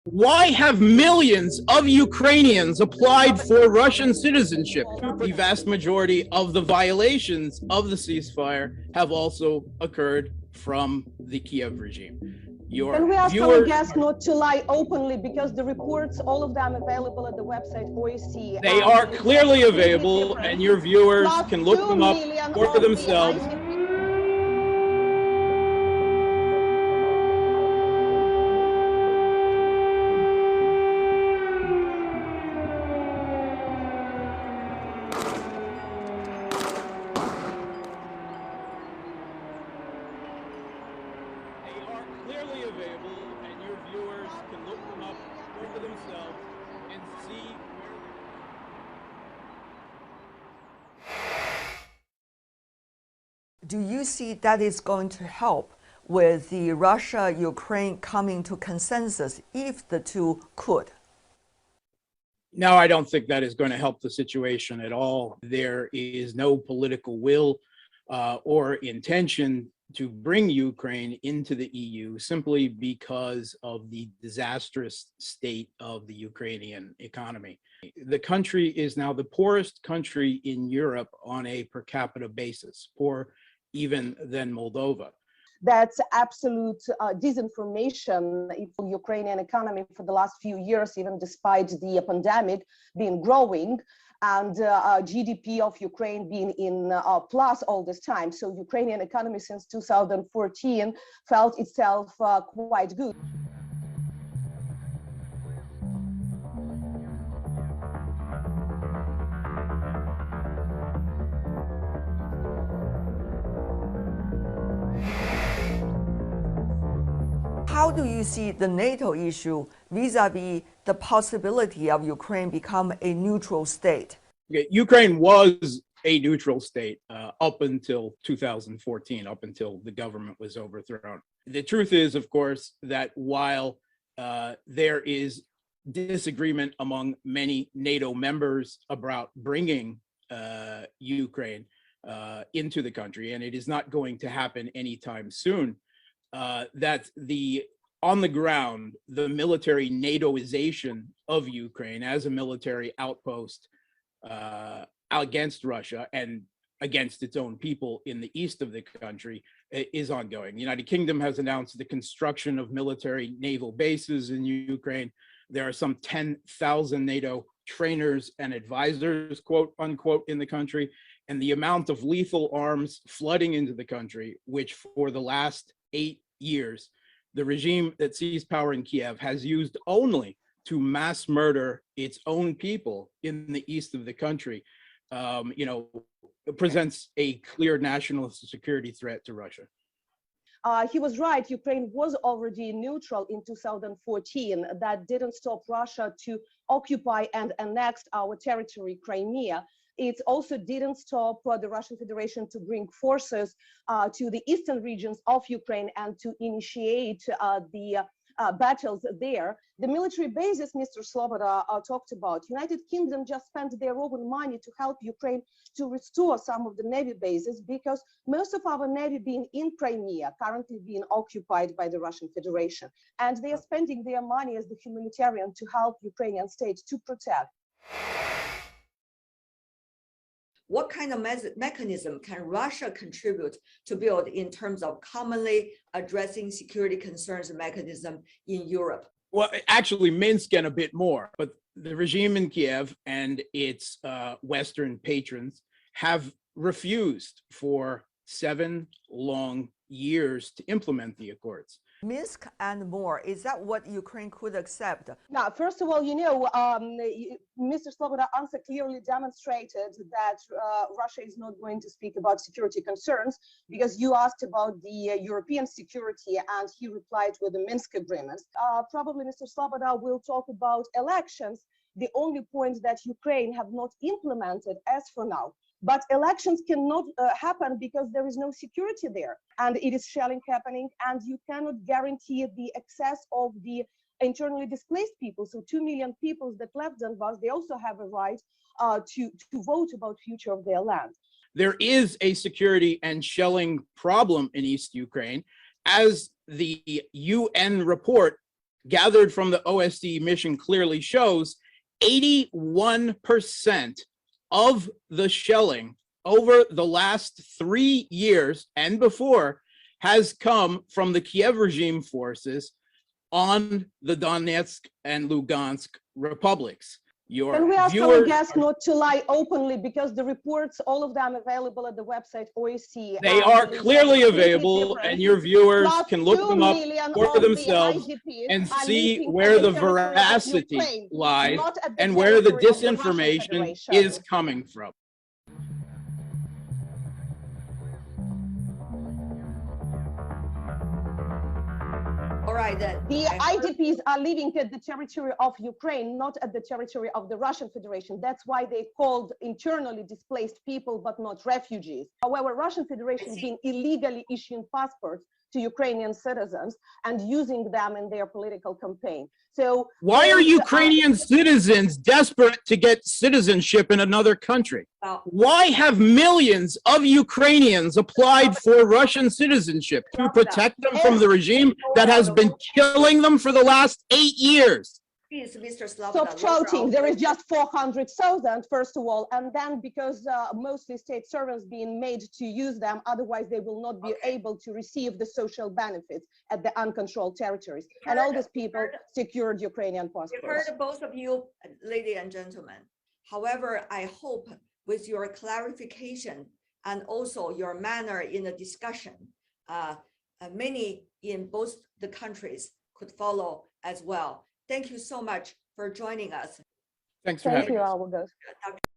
Why have millions of Ukrainians applied for Russian citizenship? The vast majority of the violations of the ceasefire have also occurred from the Kiev regime. Can we ask our guests not to lie openly, because the reports, all of them available at the website OSC. They are clearly available, and your viewers can look them up for themselves. Clearly available, and your viewers can look them up for themselves and see where Do you see that is going to help with the Russia-Ukraine coming to consensus if the two could? No, I don't think that is going to help the situation at all. There is no political will or intention to bring Ukraine into the EU simply because of the disastrous state of the Ukrainian economy. The country is now the poorest country in Europe on a per capita basis, poorer even than Moldova. That's absolute disinformation for the Ukrainian economy for the last few years, even despite the pandemic being growing and GDP of Ukraine being in plus all this time. So Ukrainian economy since 2014 felt itself quite good. How do you see the NATO issue vis-a-vis the possibility of Ukraine become a neutral state? Okay, Ukraine was a neutral state up until 2014, up until the government was overthrown. The truth is, of course, that while there is disagreement among many NATO members about bringing Ukraine into the country, and it is not going to happen anytime soon, that on the ground, the military NATOization of Ukraine as a military outpost against Russia and against its own people in the east of the country is ongoing. The United Kingdom has announced the construction of military naval bases in Ukraine. There are some 10,000 NATO trainers and advisors, quote unquote, in the country. And the amount of lethal arms flooding into the country, which for the last 8 years, the regime that seized power in Kiev has used only to mass murder its own people in the east of the country, presents a clear national security threat to Russia. He was right. Ukraine was already neutral in 2014. That didn't stop Russia to occupy and annex our territory, Crimea. It also didn't stop the Russian Federation to bring forces to the eastern regions of Ukraine and to initiate the battles there. The military bases Mr. Sloboda talked about, United Kingdom just spent their own money to help Ukraine to restore some of the Navy bases, because most of our Navy being in Crimea, currently being occupied by the Russian Federation. And they are spending their money as the humanitarian to help Ukrainian state to protect. What kind of mechanism can Russia contribute to build in terms of commonly addressing security concerns mechanism in Europe? Well, actually, Minsk and a bit more, but the regime in Kiev and its Western patrons have refused for 7 long years to implement the accords. Minsk and more, is that what Ukraine could accept? Now, first of all, Mr. Sloboda's answer clearly demonstrated that Russia is not going to speak about security concerns, because you asked about the European security and he replied with the Minsk agreements. Probably Mr. Sloboda will talk about elections, the only point that Ukraine have not implemented as for now. But elections cannot happen because there is no security there, and it is shelling happening, and you cannot guarantee the access of the internally displaced people. So 2 million people that left Donbass, they also have a right to vote about future of their land. There is a security and shelling problem in East Ukraine, as the UN report gathered from the OSCE mission clearly shows 81% of the shelling over the last 3 years and before has come from the Kiev regime forces on the Donetsk and Lugansk republics. Can we ask our guests not to lie openly, because the reports, all of them available at the website OSCE. They are clearly available, and your viewers can look them up for themselves and see where the veracity lies and where the disinformation is coming from. All right, then. The IDPs are living at the territory of Ukraine, not at the territory of the Russian Federation. That's why they called internally displaced people, but not refugees. However, Russian Federation has been illegally issuing passports to Ukrainian citizens and using them in their political campaign. So why are Ukrainian citizens desperate to get citizenship in another country? Why have millions of Ukrainians applied for Russian citizenship? To protect them from the regime that has been killing them for the last 8 years. Please, Mr. Stop shouting. There is just 400,000, first of all, and then because mostly state servants being made to use them, otherwise they will not be able to receive the social benefits at the uncontrolled territories. And all these people secured Ukrainian passports. We've heard both of you, ladies and gentlemen. However, I hope with your clarification and also your manner in the discussion, many in both the countries could follow as well. Thank you so much for joining us. Thanks for having us. Thank you, our guest.